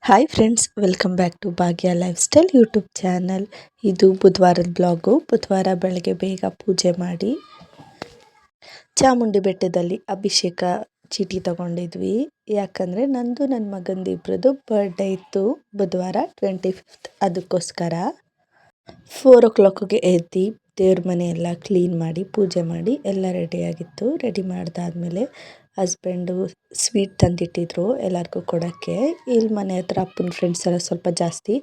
Hi friends, welcome back to Bhagya lifestyle YouTube channel. ಇದು ಬುಧವಾರದ blog. ಬುಧವಾರ ಬೆಳಗ್ಗೆ ಬೇಗ ಪೂಜೆ ಮಾಡಿ ಚಾಮುಂಡಿ ಬೆಟ್ಟದಲ್ಲಿ ಅಭಿಷೇಕ ಚೀಟಿ ತಗೊಂಡಿದ್ವಿ. ಯಾಕಂದರೆ ನಂದು ನನ್ನ ಮಗಂದು ಇಬ್ಬರದು ಬರ್ಡೇ ಇತ್ತು ಬುಧವಾರ 25th. ಅದಕ್ಕೋಸ್ಕರ 4 o'clockಗೆ ಎದ್ದು ದೇವ್ರ ಮನೆಯೆಲ್ಲ ಕ್ಲೀನ್ ಮಾಡಿ ಪೂಜೆ ಮಾಡಿ ಎಲ್ಲ ರೆಡಿಯಾಗಿತ್ತು. ರೆಡಿ ಮಾಡಿದಾದ್ಮೇಲೆ ಹಸ್ಬೆಂಡು ಸ್ವೀಟ್ ತಂದಿಟ್ಟಿದ್ರು ಎಲ್ಲರಿಗೂ ಕೊಡೋಕ್ಕೆ. ಇಲ್ಲಿ ಮನೆ ಹತ್ರ ಅಪ್ಪನ ಫ್ರೆಂಡ್ಸ್ ಎಲ್ಲ ಸ್ವಲ್ಪ ಜಾಸ್ತಿ,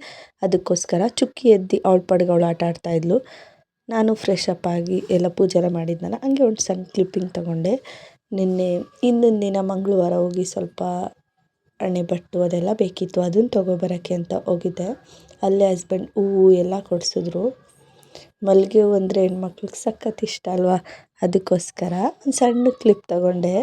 ಅದಕ್ಕೋಸ್ಕರ ಚುಕ್ಕಿ ಎದ್ದು ಅವಳ ಪಾಡಿಗೆ ಅವಳು ಆಟ ಆಡ್ತಾಯಿದ್ಲು. ನಾನು ಫ್ರೆಶ್ ಅಪ್ ಆಗಿ ಎಲ್ಲ ಪೂಜೆ ಎಲ್ಲ ಮಾಡಿದ್ನಲ್ಲ, ಹಂಗೆ ಒಂದು ಸಣ್ಣ ಕ್ಲಿಪ್ಪಿಂಗ್ ತೊಗೊಂಡೆ. ಹಿಂದಿನ ದಿನ ಮಂಗಳವಾರ ಹೋಗಿ ಸ್ವಲ್ಪ ಅಣೆಬಟ್ಟು ಅದೆಲ್ಲ ಬೇಕಿತ್ತು, ಅದನ್ನು ತೊಗೊಬರೋಕ್ಕೆ ಅಂತ ಹೋಗಿದ್ದೆ. ಅಲ್ಲೇ ಹಸ್ಬೆಂಡ್ ಹೂವು ಎಲ್ಲ ಕೊಡಿಸಿದ್ರು. ಮಲ್ಲಿಗೆ ಹೂವು ಅಂದರೆ ಹೆಣ್ಮಕ್ಳಿಗೆ ಸಖತ್ ಇಷ್ಟ ಅಲ್ವಾ, ಅದಕ್ಕೋಸ್ಕರ ಒಂದು ಸಣ್ಣ ಕ್ಲಿಪ್ ತಗೊಂಡೆ.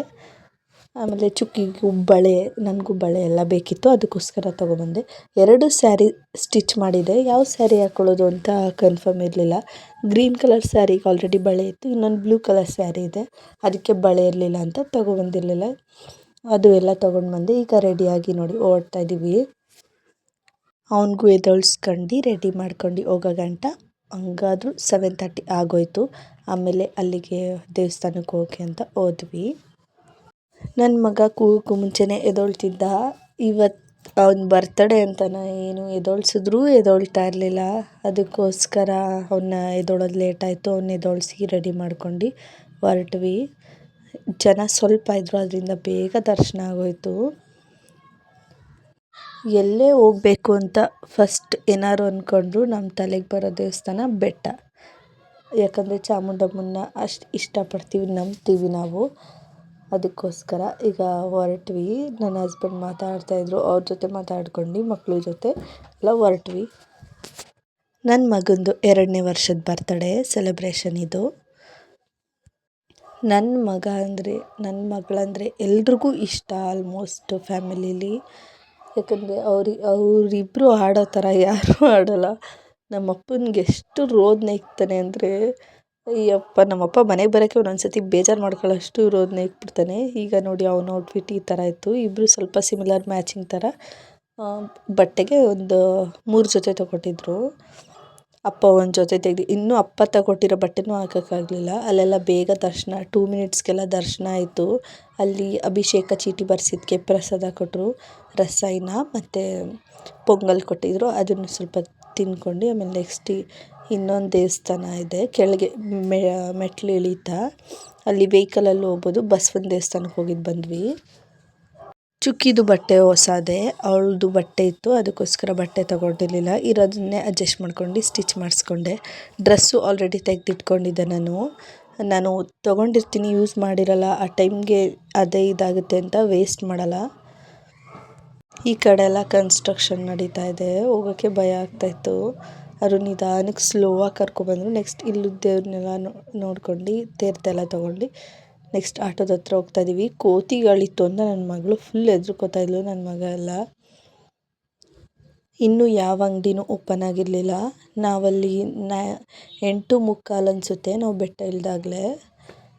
ಆಮೇಲೆ ಚುಕ್ಕಿಗೂ ಬಳೆ, ನನಗೂ ಬಳೆ ಎಲ್ಲ ಬೇಕಿತ್ತು, ಅದಕ್ಕೋಸ್ಕರ ತೊಗೊಬಂದೆ. 2 ಸ್ಯಾರಿ ಸ್ಟಿಚ್ ಮಾಡಿದೆ. ಯಾವ ಸ್ಯಾರಿ ಹಾಕ್ಕೊಳ್ಳೋದು ಅಂತ ಕನ್ಫರ್ಮ್ ಇರಲಿಲ್ಲ. ಗ್ರೀನ್ ಕಲರ್ ಸ್ಯಾರಿಗೆ ಆಲ್ರೆಡಿ ಬಳೆ ಇತ್ತು, ಇನ್ನೊಂದು ಬ್ಲೂ ಕಲರ್ ಸ್ಯಾರಿ ಇದೆ, ಅದಕ್ಕೆ ಬಳೆ ಇರಲಿಲ್ಲ ಅಂತ ತೊಗೊಬಂದಿರಲಿಲ್ಲ. ಅದು ಎಲ್ಲ ತೊಗೊಂಡು ಬಂದೆ. ಈಗ ರೆಡಿಯಾಗಿ ನೋಡಿ ಓಡ್ತಾ ಇದ್ದೀವಿ. ಅವನಿಗೂ ಎದ್ದೊಳ್ಸ್ಕೊಂಡು ರೆಡಿ ಮಾಡ್ಕೊಂಡು ಹೋಗೋ ಗಂಟ ಹಂಗಾದ್ರೂ 7:30 ಆಗೋಯ್ತು. ಆಮೇಲೆ ಅಲ್ಲಿಗೆ ದೇವಸ್ಥಾನಕ್ಕೆ ಹೋಗಿ ಅಂತ ಹೋದ್ವಿ. ನನ್ನ ಮಗ ಕೂಗೋಕ್ಕೂ ಮುಂಚೆನೇ ಎದ್ದೊಳ್ತಿದ್ದ. ಇವತ್ತು ಅವ್ನ ಬರ್ತಡೇ ಅಂತನ ಏನು ಎದ್ದೊಳ್ಸಿದ್ರೂ ಎದ್ದೊಳ್ತಾ ಇರಲಿಲ್ಲ. ಅದಕ್ಕೋಸ್ಕರ ಅವನ್ನ ಎದ್ದೊಳೋದು ಲೇಟ್ ಆಯಿತು. ಅವನ್ನ ಎದ್ದೊಳಿಸಿ ರೆಡಿ ಮಾಡ್ಕೊಂಡು ಹೊರಟ್ವಿ. ಜನ ಸ್ವಲ್ಪ ಇದ್ದರು, ಅದರಿಂದ ಬೇಗ ದರ್ಶನ ಆಗೋಯಿತು. ಎಲ್ಲೇ ಹೋಗಬೇಕು ಅಂತ ಫಸ್ಟ್ ಏನಾರು ಅಂದ್ಕೊಂಡ್ರು ನಮ್ಮ ತಲೆಗೆ ಬರೋ ದೇವಸ್ಥಾನ ಬೆಟ್ಟ. ಯಾಕಂದರೆ ಚಾಮುಂಡಮ್ಮನ್ನ ಅಷ್ಟು ಇಷ್ಟಪಡ್ತೀವಿ, ನಂಬ್ತೀವಿ ನಾವು. ಅದಕ್ಕೋಸ್ಕರ ಈಗ ಹೊರಟ್ವಿ. ನನ್ನ ಹಸ್ಬೆಂಡ್ ಮಾತಾಡ್ತಾಯಿದ್ರು, ಅವ್ರ ಜೊತೆ ಮಾತಾಡ್ಕೊಂಡು ಮಕ್ಕಳ ಜೊತೆ ಎಲ್ಲ ಹೊರಟ್ವಿ. ನನ್ನ ಮಗಂದು 2ನೇ ವರ್ಷದ ಬರ್ತಡೇ ಸೆಲೆಬ್ರೇಷನ್ ಇದು. ನನ್ನ ಮಗಳಂದರೆ ಎಲ್ರಿಗೂ ಇಷ್ಟ ಆಲ್ಮೋಸ್ಟ್ ಫ್ಯಾಮಿಲೀಲಿ. ಯಾಕಂದರೆ ಅವರಿಬ್ಬರು ಆಡೋ ಥರ ಯಾರೂ ಆಡೋಲ್ಲ. ನಮ್ಮಪ್ಪನಿಗೆ ಎಷ್ಟು ರೋದನೆ ಇಕ್ತಾನೆ ಅಂದರೆ ಅಯ್ಯಪ್ಪ, ನಮ್ಮಪ್ಪ ಮನೆಗೆ ಬರೋಕ್ಕೆ ಒಂದೊಂದು ಸತಿ ಬೇಜಾರು ಮಾಡ್ಕೊಳ್ಳೋಷ್ಟು ರೋದನೆ ಇಕ್ಬಿಡ್ತಾನೆ. ಈಗ ನೋಡಿ ಅವನ ಔಟ್ಫಿಟ್ ಈ ಥರ ಇತ್ತು. ಇಬ್ಬರು ಸ್ವಲ್ಪ ಸಿಮಿಲರ್ ಮ್ಯಾಚಿಂಗ್ ಥರ ಬಟ್ಟೆಗೆ ಒಂದು 3 ಜೊತೆ ತೊಗೊಟ್ಟಿದ್ರು. ಅಪ್ಪ ಒಂದು ಜೊತೆ ತೆಗೆದು, ಇನ್ನೂ ಅಪ್ಪ ತಗೊಟ್ಟಿರೋ ಬಟ್ಟೆನೂ ಹಾಕೋಕ್ಕಾಗಲಿಲ್ಲ. ಅಲ್ಲೆಲ್ಲ ಬೇಗ ದರ್ಶನ 2 ಮಿನಿಟ್ಸ್ಗೆಲ್ಲ ದರ್ಶನ ಆಯಿತು. ಅಲ್ಲಿ ಅಭಿಷೇಕ ಚೀಟಿ ಬರ್ಸಿದ್ದಕ್ಕೆ ಪ್ರಸಾದ ಕೊಟ್ಟರು, ರಸಾಯನ ಮತ್ತು ಪೊಂಗಲ್ ಕೊಟ್ಟಿದ್ದರು. ಅದನ್ನು ಸ್ವಲ್ಪ ತಿನ್ಕೊಂಡು ಆಮೇಲೆ ನೆಕ್ಸ್ಟ್ ಇನ್ನೊಂದು ದೇವಸ್ಥಾನ ಇದೆ ಕೆಳಗೆ ಮೆಟ್ಲು ಇಳೀತಾ, ಅಲ್ಲಿ ವೆಹಿಕಲಲ್ಲಿ ಹೋಗ್ಬೋದು. ಬಸವನ ದೇವಸ್ಥಾನಕ್ಕೆ ಹೋಗಿದ್ದು ಬಂದ್ವಿ. ಚುಕ್ಕಿದು ಬಟ್ಟೆ ಹೊಸದೇ, ಅವಳದು ಬಟ್ಟೆ ಇತ್ತು, ಅದಕ್ಕೋಸ್ಕರ ಬಟ್ಟೆ ತೊಗೊಂಡಿರಲಿಲ್ಲ. ಇರೋದನ್ನೇ ಅಡ್ಜಸ್ಟ್ ಮಾಡ್ಕೊಂಡು ಸ್ಟಿಚ್ ಮಾಡಿಸ್ಕೊಂಡೆ. ಡ್ರೆಸ್ಸು ಆಲ್ರೆಡಿ ತೆಗೆದಿಟ್ಕೊಂಡಿದ್ದೆ. ನಾನು ತೊಗೊಂಡಿರ್ತೀನಿ, ಯೂಸ್ ಮಾಡಿರಲ್ಲ, ಆ ಟೈಮ್ಗೆ ಅದೇ ಇದಾಗುತ್ತೆ ಅಂತ ವೇಸ್ಟ್ ಮಾಡಲ್ಲ. ಈ ಕಡೆ ಎಲ್ಲ ಕನ್ಸ್ಟ್ರಕ್ಷನ್ ನಡೀತಾ ಇದೆ, ಹೋಗೋಕ್ಕೆ ಭಯ ಆಗ್ತಾಯಿತ್ತು. ಅವರು ನಿಧಾನಕ್ಕೆ ಸ್ಲೋವಾಗಿ ಕರ್ಕೊಬಂದರು. ನೆಕ್ಸ್ಟ್ ಇಲ್ಲೂ ದೇವ್ರನ್ನೆಲ್ಲ ನೋಡ್ಕೊಂಡು ತೀರ್ಥ ತೊಗೊಂಡು ನೆಕ್ಸ್ಟ್ ಆಟೋದ ಹತ್ರ ಹೋಗ್ತಾಯಿದ್ದೀವಿ. ಕೋತಿಗಳಿತ್ತು ಅಂತ ನನ್ನ ಮಗಳು ಫುಲ್ ಹೆದ್ರುಕೋತಾಯಿದ್ಲು, ನನ್ನ ಮಗ ಎಲ್ಲ. ಇನ್ನೂ ಯಾವ ಅಂಗಡಿನೂ ಓಪನ್ ಆಗಿರಲಿಲ್ಲ. ನಾವಲ್ಲಿ 8:45 ಅನಿಸುತ್ತೆ ನಾವು ಬೆಟ್ಟ ಇಳಿದಾಗಲೇ.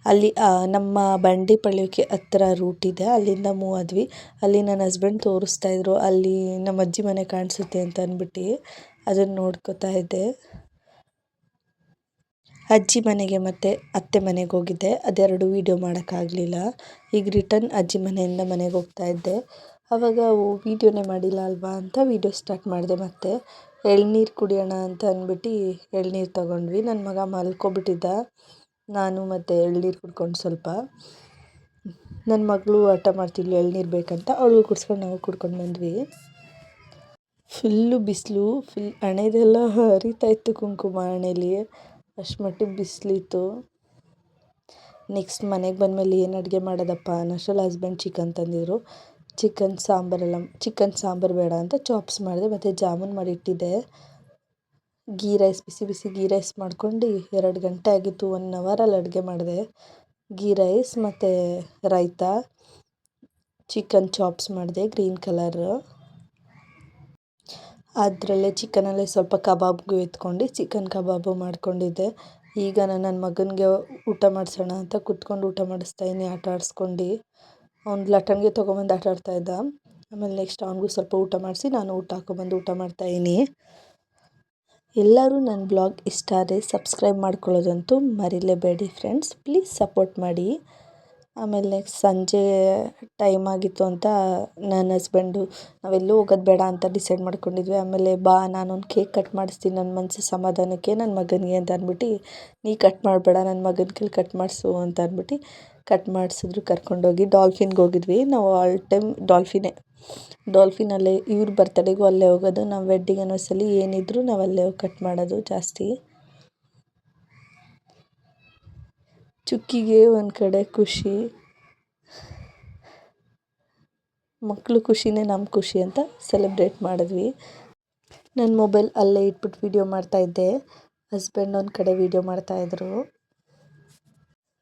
ಅಲ್ಲಿ ನಮ್ಮ ಬಂಡಿಪಳ್ಯಕ್ಕೆ ಹತ್ರ ರೂಟ್ ಇದೆ, ಅಲ್ಲಿಂದ ಮೂವ್ ಆದ್ವಿ. ಅಲ್ಲಿ ನನ್ನ ಹಸ್ಬೆಂಡ್ ತೋರಿಸ್ತಾಯಿದ್ರು, ಅಲ್ಲಿ ನಮ್ಮ ಅಜ್ಜಿ ಮನೆ ಕಾಣಿಸುತ್ತೆ ಅಂತ ಅಂದ್ಬಿಟ್ಟು ಅದನ್ನು ನೋಡ್ಕೋತಾ ಇದ್ದೆ. ಅಜ್ಜಿ ಮನೆಗೆ ಮತ್ತು ಅತ್ತೆ ಮನೆಗೆ ಹೋಗಿದ್ದೆ, ಅದೆರಡು ವೀಡಿಯೋ ಮಾಡೋಕ್ಕಾಗಲಿಲ್ಲ. ಈಗ ರಿಟರ್ನ್ ಅಜ್ಜಿ ಮನೆಯಿಂದ ಮನೆಗೆ ಹೋಗ್ತಾ ಇದ್ದೆ. ಆವಾಗ ವೀಡಿಯೋನೇ ಮಾಡಿಲ್ಲ ಅಲ್ವಾ ಅಂತ ವೀಡಿಯೋ ಸ್ಟಾರ್ಟ್ ಮಾಡಿದೆ. ಮತ್ತು ಎಳ್ನೀರು ಕುಡಿಯೋಣ ಅಂತ ಅಂದ್ಬಿಟ್ಟು ಎಳ್ನೀರು ತೊಗೊಂಡ್ವಿ. ನನ್ನ ಮಗ ಮಲ್ಕೊಬಿಟ್ಟಿದ್ದ, ನಾನು ಮತ್ತು ಎಳ್ನೀರು ಕುಡ್ಕೊಂಡು ಸ್ವಲ್ಪ. ನನ್ನ ಮಗಳು ಹಠ ಮಾಡ್ತಿದ್ಲು ಎಳ್ನೀರು ಬೇಕಂತ, ಅವಳಿಗೂ ಕುಡಿಸ್ಕೊಂಡು ನಾವು ಕುಡ್ಕೊಂಡು ಬಂದ್ವಿ. ಫುಲ್ಲು ಬಿಸಿಲು, ಹಣೆದೆಲ್ಲ ಹರಿತಾಯಿತ್ತು ಕುಂಕುಮ ಹಣೆಯಲ್ಲಿ, ಅಷ್ಟು ಮಟ್ಟಿಗೆ ಬಿಸಿಲಿತ್ತು. ನೆಕ್ಸ್ಟ್ ಮನೆಗೆ ಬಂದಮೇಲೆ ಏನು ಅಡುಗೆ ಮಾಡೋದಪ್ಪ ಅನ್ನೋಷ್ಟರಲ್ಲಿ ಹಸ್ಬೆಂಡ್ ಚಿಕನ್ ತಂದಿದ್ರು. ಚಿಕನ್ ಸಾಂಬಾರು ಬೇಡ ಅಂತ ಚಾಪ್ಸ್ ಮಾಡಿದೆ, ಮತ್ತು ಜಾಮೂನ್ ಮಾಡಿಟ್ಟಿದ್ದೆ. ಗೀ ರೈಸ್, ಬಿಸಿ ಬಿಸಿ ಗೀ ರೈಸ್ ಮಾಡ್ಕೊಂಡು 2 ಗಂಟೆ ಆಗಿತ್ತು. 1 ಅವರಲ್ಲಿ ಅಡುಗೆ ಮಾಡಿದೆ. ಗೀ ರೈಸ್ ಮತ್ತು ರಾಯ್ತ, ಚಿಕನ್ ಚಾಪ್ಸ್ ಮಾಡಿದೆ ಗ್ರೀನ್ ಕಲರು. ಅದರಲ್ಲೇ ಚಿಕನಲ್ಲೇ ಸ್ವಲ್ಪ ಕಬಾಬ್ಗೂ ಎತ್ಕೊಂಡು ಚಿಕನ್ ಕಬಾಬು ಮಾಡ್ಕೊಂಡಿದ್ದೆ. ಈಗ ನನ್ನ ಮಗನಿಗೆ ಊಟ ಮಾಡಿಸೋಣ ಅಂತ ಕೂತ್ಕೊಂಡು ಊಟ ಮಾಡಿಸ್ತಾಯಿದ್ದೀನಿ ಆಟ ಆಡಿಸ್ಕೊಂಡು. ಅವ್ನು ಲಟ್ಟಣಿಗೆ ತೊಗೊಂಬಂದು ಆಟ ಆಡ್ತಾಯಿದ್ದ. ಆಮೇಲೆ ನೆಕ್ಸ್ಟ್ ಅವನಿಗೂ ಸ್ವಲ್ಪ ಊಟ ಮಾಡಿಸಿ ನಾನು ಊಟ ಹಾಕೊಬಂದು ಊಟ ಮಾಡ್ತಾಯಿದ್ದೀನಿ. ಎಲ್ಲರೂ ನನ್ನ ಬ್ಲಾಗ್ ಇಷ್ಟ ಆದರೆ ಸಬ್ಸ್ಕ್ರೈಬ್ ಮಾಡ್ಕೊಳ್ಳೋದಂತೂ ಮರಿಲೇಬೇಡಿ ಫ್ರೆಂಡ್ಸ್, ಪ್ಲೀಸ್ ಸಪೋರ್ಟ್ ಮಾಡಿ. ಆಮೇಲೆ ನೆಕ್ಸ್ಟ್ ಸಂಜೆ ಟೈಮ್ ಆಗಿತ್ತು ಅಂತ ನನ್ನ ಹಸ್ಬೆಂಡು ನಾವೆಲ್ಲೂ ಹೋಗೋದು ಬೇಡ ಅಂತ ಡಿಸೈಡ್ ಮಾಡ್ಕೊಂಡಿದ್ವಿ. ಆಮೇಲೆ ಬಾ ನಾನೊಂದು ಕೇಕ್ ಕಟ್ ಮಾಡಿಸ್ತೀನಿ ನನ್ನ ಮನಸ್ಸು ಸಮಾಧಾನಕ್ಕೆ ನನ್ನ ಮಗನಿಗೆ ಅಂತ ಅಂದ್ಬಿಟ್ಟು, ನೀ ಕಟ್ ಮಾಡಬೇಡ ನನ್ನ ಮಗನ ಕೈಲಿ ಕಟ್ ಮಾಡಿಸು ಅಂತ ಅಂದ್ಬಿಟ್ಟು ಕಟ್ ಮಾಡಿಸಿದ್ರು. ಕರ್ಕೊಂಡೋಗಿ ಡಾಲ್ಫಿನ್ಗೆ ಹೋಗಿದ್ವಿ. ನಾವು ಆಲ್ ಟೈಮ್ ಡಾಲ್ಫಿನಲ್ಲೇ ಇವ್ರ ಬರ್ತಡೆಗೂ ಅಲ್ಲೇ ಹೋಗೋದು. ನಾವು ವೆಡ್ಡಿಂಗ್ ಆ್ಯನಿವರ್ಸರಿ ಏನಿದ್ರು ನಾವು ಅಲ್ಲೇ ಹೋಗಿ ಕಟ್ ಮಾಡೋದು ಜಾಸ್ತಿ. ಚುಕ್ಕಿಗೆ ಒಂದು ಕಡೆ ಖುಷಿ, ಮಕ್ಕಳು ಖುಷಿನೇ ನಮ್ಮ ಖುಷಿ ಅಂತ ಸೆಲೆಬ್ರೇಟ್ ಮಾಡಿದ್ವಿ. ನನ್ನ ಮೊಬೈಲ್ ಅಲ್ಲೇ ಇಟ್ಬಿಟ್ಟು ವೀಡಿಯೋ ಮಾಡ್ತಾಯಿದ್ದೆ. ಹಸ್ಬೆಂಡ್ ಒಂದು ಕಡೆ ವೀಡಿಯೋ ಮಾಡ್ತಾಯಿದ್ರು.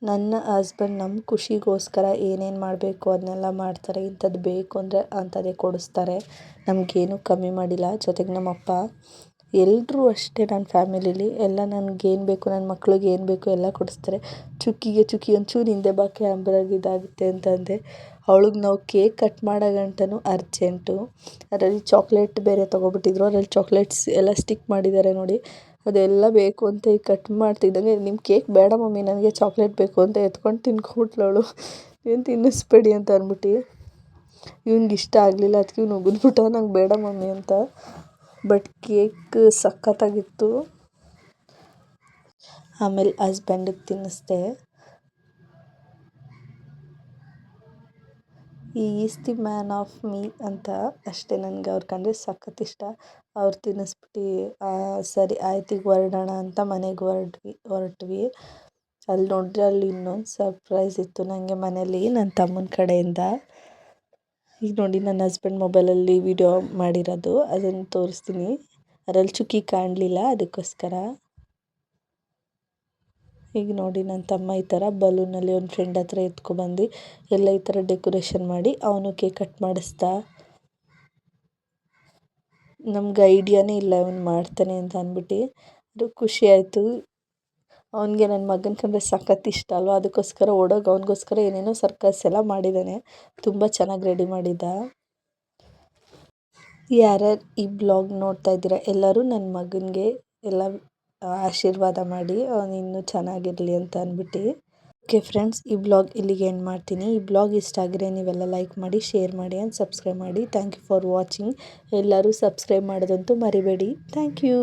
ನನ್ನ ಹಸ್ಬೆಂಡ್ ನಮ್ಮ ಖುಷಿಗೋಸ್ಕರ ಏನೇನು ಮಾಡಬೇಕು ಅದನ್ನೆಲ್ಲ ಮಾಡ್ತಾರೆ. ಇಂಥದ್ದು ಬೇಕು ಅಂದರೆ ಅಂಥದ್ದೇ ಕೊಡಿಸ್ತಾರೆ. ನಮಗೇನು ಕಮ್ಮಿ ಮಾಡಿಲ್ಲ. ಜೊತೆಗೆ ನಮ್ಮಪ್ಪ ಎಲ್ಲರೂ ಅಷ್ಟೇ ನನ್ನ ಫ್ಯಾಮಿಲೀಲಿ ಎಲ್ಲ ನನಗೇನು ಬೇಕು, ನನ್ನ ಮಕ್ಳಿಗೆ ಏನು ಬೇಕು ಎಲ್ಲ ಕೊಡಿಸ್ತಾರೆ. ಚುಕ್ಕಿ ಒಂಚೂರು ಹಿಂದೆ ಬಾ ಕ್ಯಾಮ್ರಾಗೆ ಇದಾಗುತ್ತೆ ಅಂತಂದೆ. ಅವಳಿಗೆ ನಾವು ಕೇಕ್ ಕಟ್ ಮಾಡೋ ಗಂಟನೂ ಅರ್ಜೆಂಟು. ಅದರಲ್ಲಿ ಚಾಕ್ಲೇಟ್ ಬೇರೆ ತೊಗೊಬಿಟ್ಟಿದ್ರು. ಅದರಲ್ಲಿ ಚಾಕ್ಲೇಟ್ಸ್ ಎಲ್ಲ ಸ್ಟಿಕ್ ಮಾಡಿದ್ದಾರೆ ನೋಡಿ, ಅದೆಲ್ಲ ಬೇಕು ಅಂತ ಈಗ ಕಟ್ ಮಾಡ್ತಿದ್ದಂಗೆ ನಿಮ್ಮ ಕೇಕ್ ಬೇಡ ಮಮ್ಮಿ ನನಗೆ ಚಾಕ್ಲೇಟ್ ಬೇಕು ಅಂತ ಎತ್ಕೊಂಡು ತಿನ್ಕೊಂಬಿಟ್ಲು ಅವಳು. ಏನು ತಿನ್ನಿಸ್ಬೇಡಿ ಅಂತ ಅಂದ್ಬಿಟ್ಟು. ಇವ್ನಿಗೆ ಇಷ್ಟ ಆಗಲಿಲ್ಲ, ಅದಕ್ಕೆ ಇವ್ನು ಉಗಿದ್ಬಿಟ್ಟ ನಂಗೆ ಬೇಡ ಮಮ್ಮಿ ಅಂತ. ಬಟ್ ಕೇಕ್ ಸಖತ್ತಾಗಿತ್ತು. ಆಮೇಲೆ ಹಸ್ಬೆಂಡಿಗೆ ತಿನ್ನಿಸ್ದೆ. ಈ is the man of me ಅಂತ ಅಷ್ಟೇ. ನನಗೆ ಅವ್ರು ಕಂಡ್ರೆ ಸಖತ್ ಇಷ್ಟ. ಅವ್ರು ತಿನ್ನಿಸ್ಬಿಟ್ಟು ಸರಿ ಆಯ್ತು ಈಗ ಹೊರಡೋಣ ಅಂತ ಮನೆಗೆ ಹೊರಟ್ವಿ. ಅಲ್ಲಿ ನೋಡಿದ್ರೆ ಅಲ್ಲಿ ಇನ್ನೊಂದು ಸರ್ಪ್ರೈಸ್ ಇತ್ತು ನನಗೆ ಮನೇಲಿ ನನ್ನ ತಮ್ಮನ ಕಡೆಯಿಂದ. ಈಗ ನೋಡಿ ನನ್ನ ಹಸ್ಬೆಂಡ್ ಮೊಬೈಲಲ್ಲಿ ವಿಡಿಯೋ ಮಾಡಿರೋದು, ಅದನ್ನು ತೋರಿಸ್ತೀನಿ. ಅದರಲ್ಲಿ ಚುಕ್ಕಿ ಕಾಣಲಿಲ್ಲ, ಅದಕ್ಕೋಸ್ಕರ. ಈಗ ನೋಡಿ ನನ್ನ ತಮ್ಮ ಈ ಥರ ಬಲೂನಲ್ಲಿ ಒಂದು ಫ್ರೆಂಡ್ ಹತ್ರ ಎತ್ಕೊಬಂದು ಎಲ್ಲ ಈ ಥರ ಡೆಕೋರೇಷನ್ ಮಾಡಿ ಅವನು ಕೇಕ್ ಕಟ್ ಮಾಡಿಸ್ದ. ನಮ್ಗೆ ಐಡಿಯಾನೇ ಇಲ್ಲ ಅವನು ಮಾಡ್ತಾನೆ ಅಂತ ಅಂದ್ಬಿಟ್ಟು. ಅದು ಖುಷಿ ಆಯಿತು. ಅವನಿಗೆ ನನ್ನ ಮಗನ ಕಂಡ್ರೆ ಸಖತ್ ಇಷ್ಟ ಅಲ್ವ, ಅದಕ್ಕೋಸ್ಕರ ಓಡೋಗಿ ಅವನಿಗೋಸ್ಕರ ಏನೇನೋ ಸರ್ಕಸ್ ಎಲ್ಲ ಮಾಡಿದ್ದಾನೆ. ತುಂಬ ಚೆನ್ನಾಗಿ ರೆಡಿ ಮಾಡಿದ್ದ. ಯಾರ್ಯಾರು ಈ ಬ್ಲಾಗ್ ನೋಡ್ತಾ ಇದ್ದೀರಾ ಎಲ್ಲರೂ ನನ್ನ ಮಗನಿಗೆ ಎಲ್ಲ ಆಶೀರ್ವಾದ ಮಾಡಿ ಅವನು ಇನ್ನೂ ಚೆನ್ನಾಗಿರಲಿ ಅಂತ ಅಂದ್ಬಿಟ್ಟು. ಓಕೆ ಫ್ರೆಂಡ್ಸ್, ಈ ಬ್ಲಾಗ್ ಇಲ್ಲಿಗೆ ಎಂಡ್ ಮಾಡ್ತೀನಿ. ಈ ಬ್ಲಾಗ್ ಇಷ್ಟ ಆಗಿದ್ರೆ ನೀವೆಲ್ಲ ಲೈಕ್ ಮಾಡಿ, ಶೇರ್ ಮಾಡಿ ಆ್ಯಂಡ್ ಸಬ್ಸ್ಕ್ರೈಬ್ ಮಾಡಿ. Thank you for watching. ಎಲ್ಲರೂ ಸಬ್ಸ್ಕ್ರೈಬ್ ಮಾಡೋದಂತೂ ಮರಿಬೇಡಿ. Thank you.